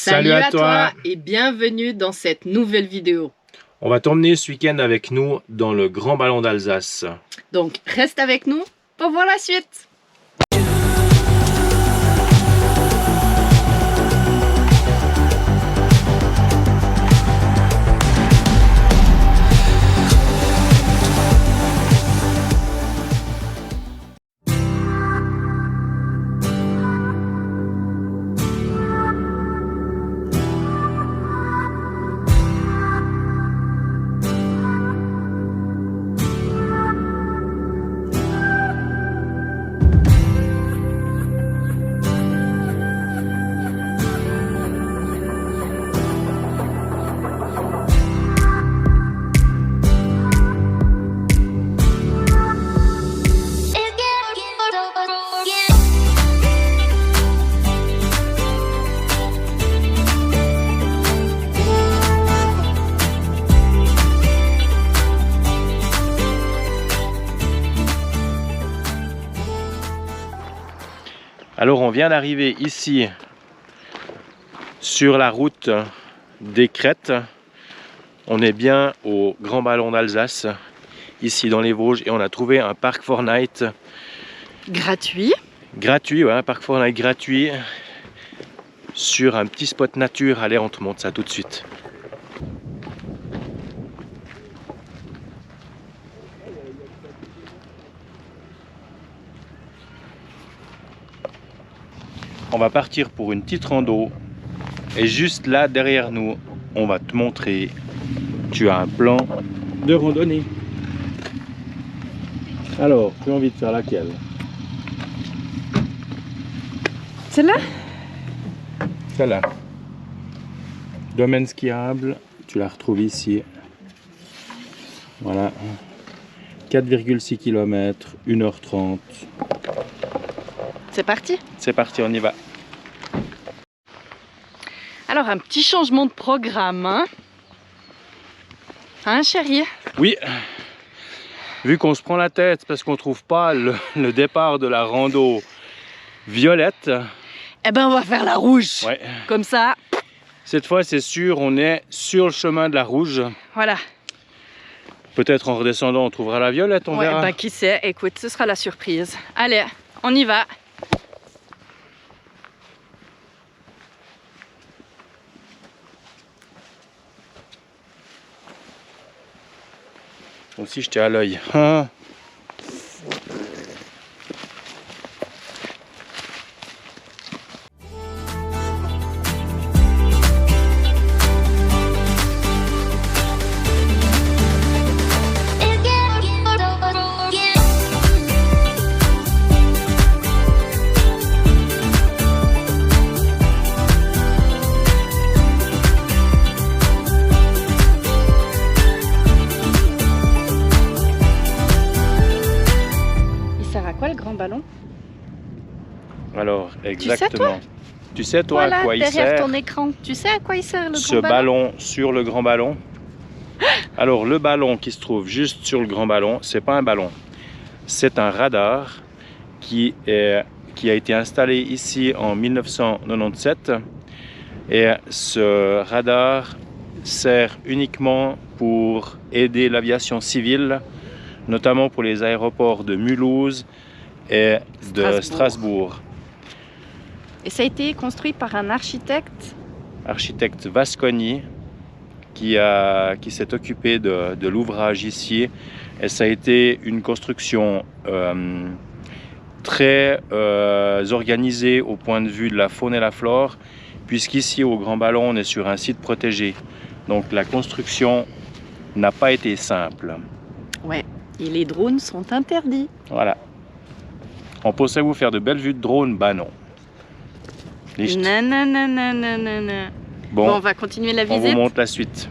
Salut à toi et bienvenue dans cette nouvelle vidéo. On va t'emmener ce week-end avec nous dans le Grand Ballon d'Alsace. Donc reste avec nous pour voir la suite. Alors on vient d'arriver ici sur la route des Crêtes. On est bien au Grand Ballon d'Alsace, ici dans les Vosges, et on a trouvé un parc Fortnite Gratuit. Gratuit, ouais, un parc Fortnite gratuit sur un petit spot nature. Allez, on te montre ça tout de suite. On va partir pour une petite rando et juste là derrière nous on va te montrer, tu as un plan de randonnée. Alors, tu as envie de faire laquelle? Celle-là? Celle-là. Domaine skiable, tu la retrouves ici. Voilà. 4,6 km, 1h30. C'est parti. C'est parti, on y va. Alors un petit changement de programme, hein, chérie? Oui. Vu qu'on se prend la tête parce qu'on trouve pas le départ de la rando violette. Eh ben on va faire la rouge. Ouais. Comme ça. Cette fois c'est sûr, on est sur le chemin de la rouge. Voilà. Peut-être en redescendant on trouvera la violette, on verra. Ben qui sait, écoute, ce sera la surprise. Allez, on y va. Aussi j'étais à l'œil. Ah. Le grand ballon? Alors, exactement. Tu sais toi voilà, à quoi il derrière sert ton écran. Tu sais à quoi il sert le ce grand ballon? ballon sur le grand ballon? Alors, le ballon qui se trouve juste sur le grand ballon, c'est pas un ballon. C'est un radar qui a été installé ici en 1997. Et ce radar sert uniquement pour aider l'aviation civile, notamment pour les aéroports de Mulhouse et de Strasbourg. Et ça a été construit par un architecte? Architecte Vasconi qui s'est occupé de l'ouvrage ici. Et ça a été une construction très organisée au point de vue de la faune et la flore, puisqu'ici au Grand Ballon on est sur un site protégé. Donc la construction n'a pas été simple. Ouais. Et les drones sont interdits. Voilà. On pensait vous faire de belles vues de drone, bah non. Non. Bon, on va continuer la visite. On vous montre la suite.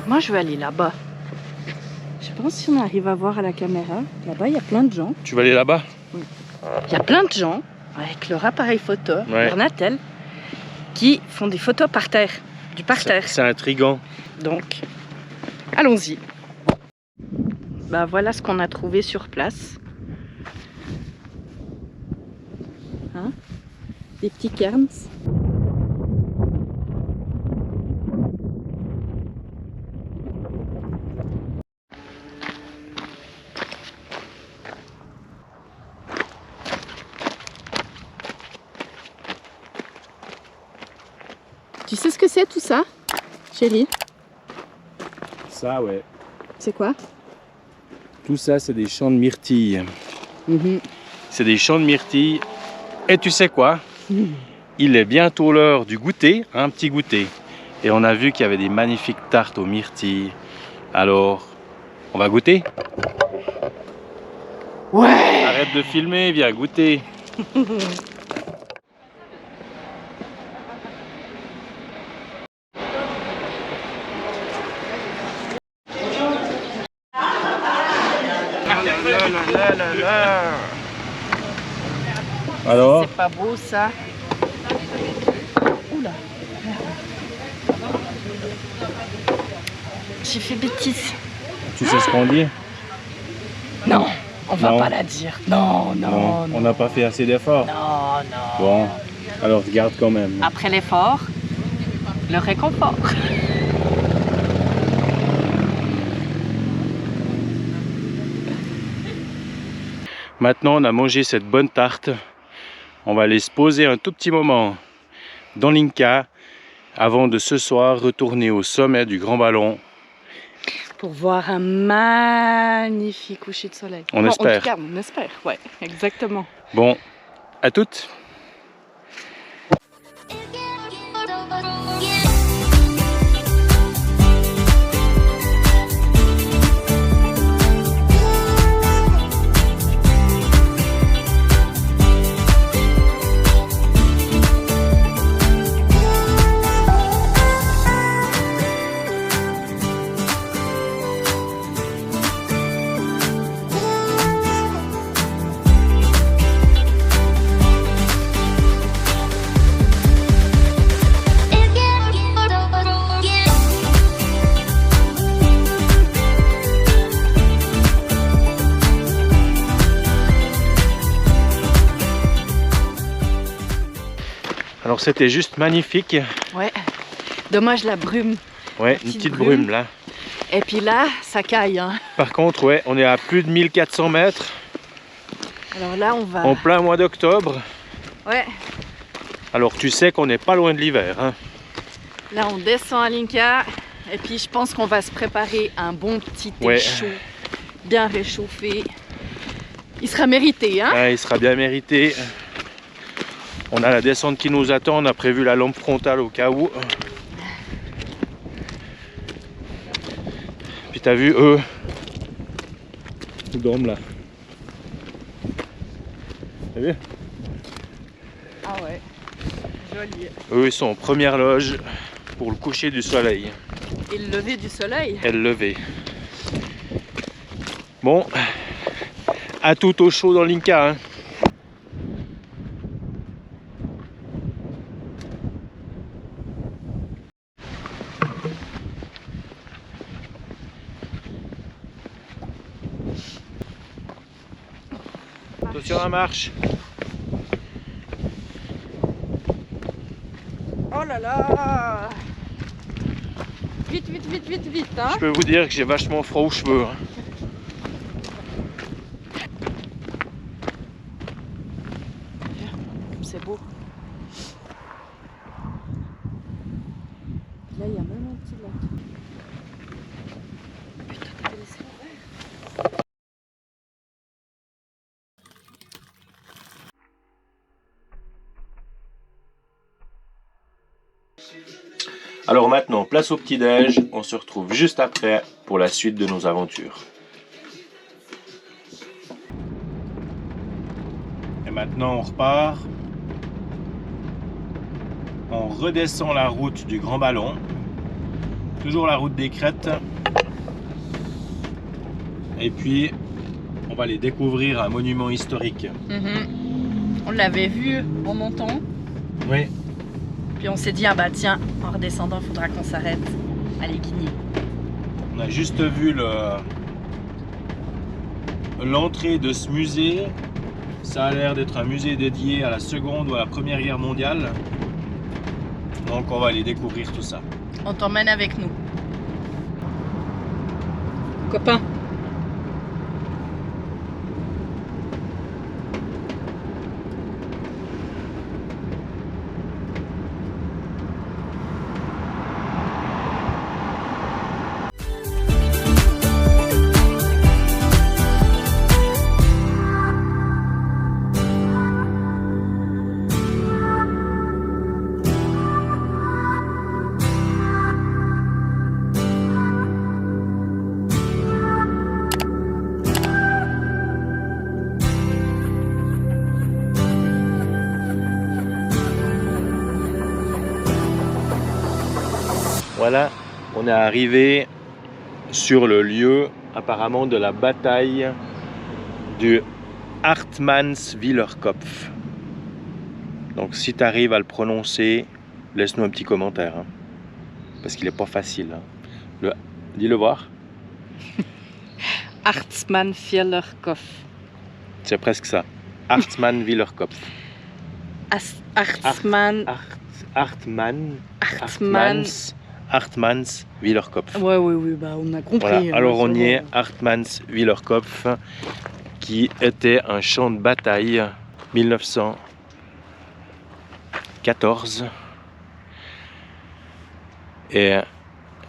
Moi, je vais aller là-bas. Je pense si on arrive à voir à la caméra. Là-bas, il y a plein de gens. Tu vas aller là-bas? Il y a plein de gens avec leur appareil photo, Ouais. leur Natel, qui font des photos par terre, du parterre. C'est intriguant. Donc, allons-y. Bah voilà ce qu'on a trouvé sur place. Hein? Des petits cairns. Tu sais ce que c'est tout ça, chérie? Ça, ouais. C'est quoi? Tout ça, c'est des champs de myrtilles. Mhm. C'est des champs de myrtilles. Et tu sais quoi? Il est bientôt l'heure du goûter, un petit goûter. Et on a vu qu'il y avait des magnifiques tartes aux myrtilles. Alors, on va goûter? Ouais! Arrête de filmer, viens goûter. Alors? C'est pas beau ça. Oula. J'ai fait bêtise. Tu sais ce qu'on dit? Non, on va Non. pas la dire. Non, non, On n'a pas fait assez d'efforts. non, non. Bon, alors regarde quand même. Après l'effort, le réconfort. Maintenant, on a mangé cette bonne tarte. On va aller se poser un tout petit moment dans l'Inca avant de ce soir retourner au sommet du Grand Ballon. Pour voir un magnifique coucher de soleil. On Enfin, espère. En tout cas, on espère, ouais, exactement. Bon, à toutes. Alors c'était juste magnifique. Ouais, dommage la brume. Ouais, une petite brume là. Et puis là, ça caille. Hein. Par contre, ouais, on est à plus de 1400 mètres Alors là, on va... en plein mois d'octobre. Ouais, Alors tu sais qu'on n'est pas loin de l'hiver. Hein. là on descend à l'Inca. Et puis je pense qu'on va se préparer un bon petit thé Ouais. chaud, bien réchauffé. Il sera mérité, hein? Ouais, il sera bien mérité. On a la descente qui nous attend, on a prévu la lampe frontale au cas où. Puis t'as vu, eux, ils dorment là. T'as vu? Ah ouais, joli. Eux, ils sont en première loge pour le coucher du soleil Et le lever du soleil. et le lever. Bon, à tout au chaud dans l'Inca. Hein. Attention à la marche. Oh là là! Vite, vite, vite, vite, vite, hein? Je peux vous dire que j'ai vachement froid aux cheveux. Hein. C'est beau. Là, il y a même un petit lac. Putain, t'as laissé ouvert. Alors maintenant, place au petit-déj. On se retrouve juste après pour la suite de nos aventures. Et maintenant, on repart. On redescend la route du Grand Ballon. toujours la route des crêtes. Et puis, on va aller découvrir un monument historique. On l'avait vu en montant. Oui. Puis on s'est dit, ah bah tiens, en redescendant, il faudra qu'on s'arrête à Léquigny. On a juste vu l'entrée de ce musée. Ça a l'air d'être un musée dédié à la Seconde ou à la Première Guerre mondiale. Donc on va aller découvrir tout ça. On t'emmène avec nous. Copain. Voilà, on est arrivé sur le lieu apparemment de la bataille du Hartmannswiller Kopf. Donc si tu arrives à le prononcer, laisse-nous un petit commentaire. Hein, parce qu'il n'est pas facile. Hein. Dis-le voir. Hartmannswiller Kopf. C'est presque ça. Hartmannswiller Kopf. Hartmannswiller Kopf. Oui, bah on a compris. Voilà. Alors on y est, Hartmannswiller Kopf, qui était un champ de bataille 1914. Et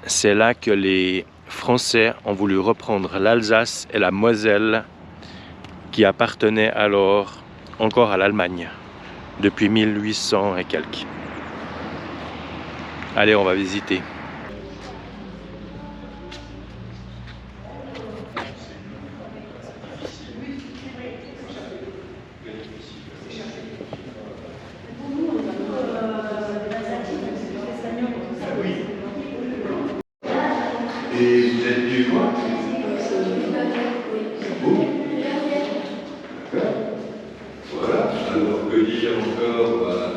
c'est là que les Français ont voulu reprendre l'Alsace et la Moselle, qui appartenaient alors encore à l'Allemagne, depuis 1800 et quelques. Allez, on va visiter. Et vous êtes du quoi? Vous? D'accord. Voilà. Alors que dire encore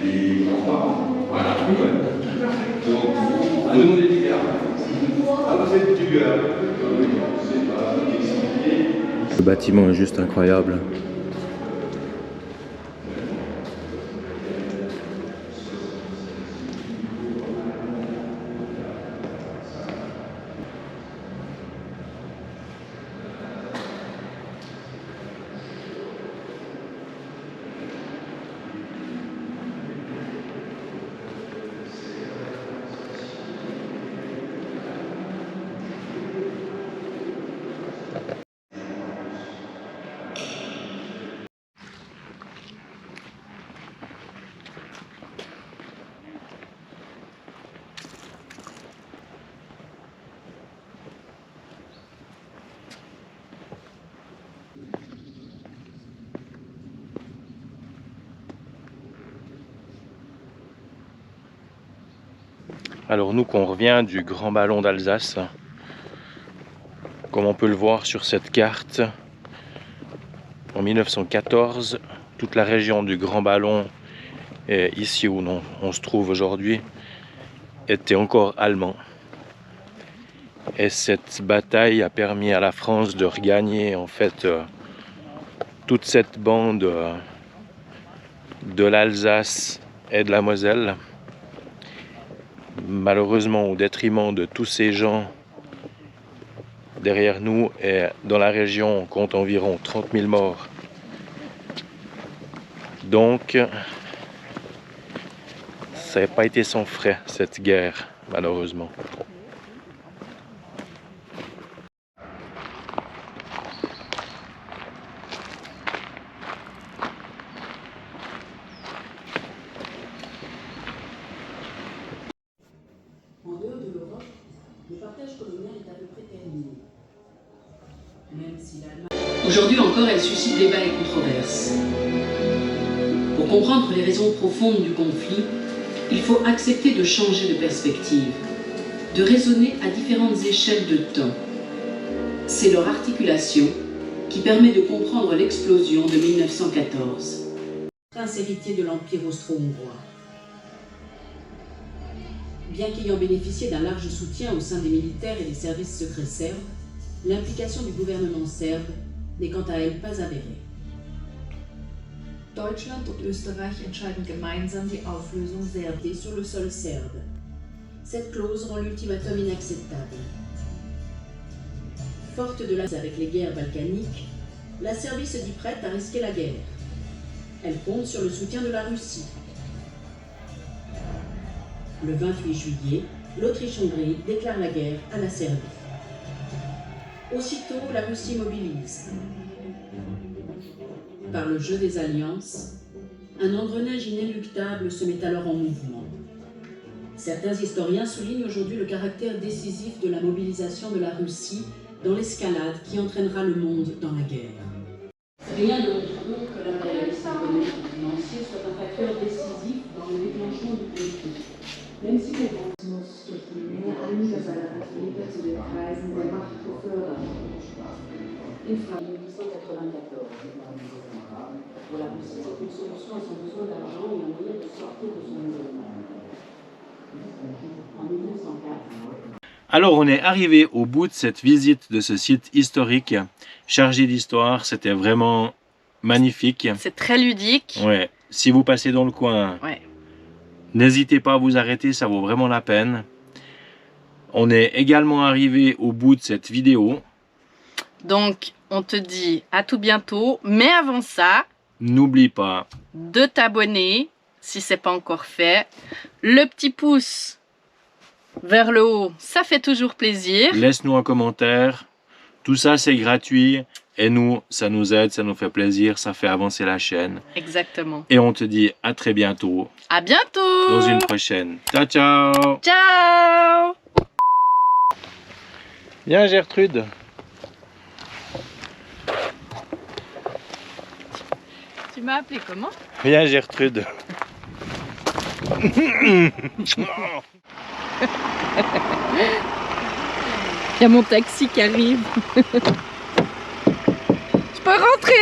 les grands-parents. Voilà. Donc, à nous on est du Gard. Ah, vous êtes du Gard. C'est pas expliqué. Le bâtiment est juste incroyable. Alors nous qu'on revient du Grand Ballon d'Alsace, comme on peut le voir sur cette carte, en 1914, toute la région du Grand Ballon, ici où on se trouve aujourd'hui, était encore allemand. Et cette bataille a permis à la France de regagner en fait toute cette bande de l'Alsace et de la Moselle. Malheureusement au détriment de tous ces gens derrière nous, et dans la région on compte environ 30 000 morts. Donc ça n'a pas été sans frais cette guerre, malheureusement. En dehors de l'Europe, le partage colonial est à peu près terminé. Même si l'Allemagne... Aujourd'hui encore, elle suscite débats et controverses. Pour comprendre les raisons profondes du conflit, il faut accepter de changer de perspective. de résonner à différentes échelles de temps. C'est leur articulation qui permet de comprendre l'explosion de 1914. Prince héritier de l'Empire austro-hongrois. Bien qu'ayant bénéficié d'un large soutien au sein des militaires et des services secrets serbes, l'implication du gouvernement serbe n'est quant à elle pas avérée. Deutschland und Österreich entscheiden gemeinsam die Auflösung Serbiens Sur le sol serbe. Cette clause rend l'ultimatum inacceptable. Forte de l'as avec les guerres balkaniques, la Serbie se dit prête à risquer la guerre. Elle compte sur le soutien de la Russie. Le 28 juillet, l'Autriche-Hongrie déclare la guerre à la Serbie. Aussitôt, la Russie mobilise. Par le jeu des alliances, un engrenage inéluctable se met alors en mouvement. Certains historiens soulignent aujourd'hui le caractère décisif de la mobilisation de la Russie dans l'escalade qui entraînera le monde dans la guerre. Rien ne prouve que l'impérialisme économique et financier soit un facteur décisif dans le déclenchement du conflit. Même si les durch die Menge einiger seiner Vertreter zu den Kreisen der Macht befördert. In 1894, pour la Russie, c'est une solution à son besoin d'argent et un moyen de sortir de son isolement. En 1904. Alors on est arrivé au bout de cette visite de ce site historique chargé d'histoire. C'était vraiment magnifique. C'est très ludique. Ouais. Si vous passez dans le coin, Ouais. n'hésitez pas à vous arrêter, ça vaut vraiment la peine. On est également arrivé au bout de cette vidéo. Donc, on te dit à tout bientôt. Mais avant ça, N'oublie pas de t'abonner si ce n'est pas encore fait. Le petit pouce vers le haut, ça fait toujours plaisir. laisse-nous un commentaire. Tout ça, c'est gratuit. Et nous, ça nous aide, ça nous fait plaisir, ça fait avancer la chaîne. Exactement. Et on te dit à très bientôt À bientôt. dans une prochaine. Ciao, ciao. Ciao. Viens, Gertrude. Tu m'as appelé comment? Viens, Gertrude. Il y a mon taxi qui arrive. Je peux rentrer?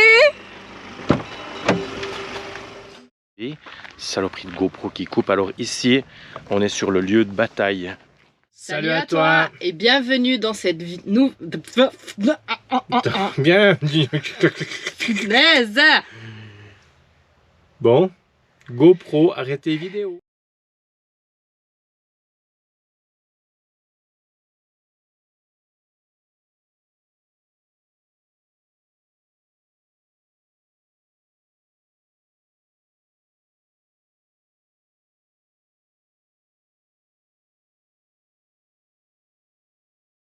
Et saloperie de GoPro qui coupe. Alors ici, on est sur le lieu de bataille. Salut à toi et bienvenue dans cette vie. Bienvenue. Punaise. Bon, GoPro, arrêtez vidéo.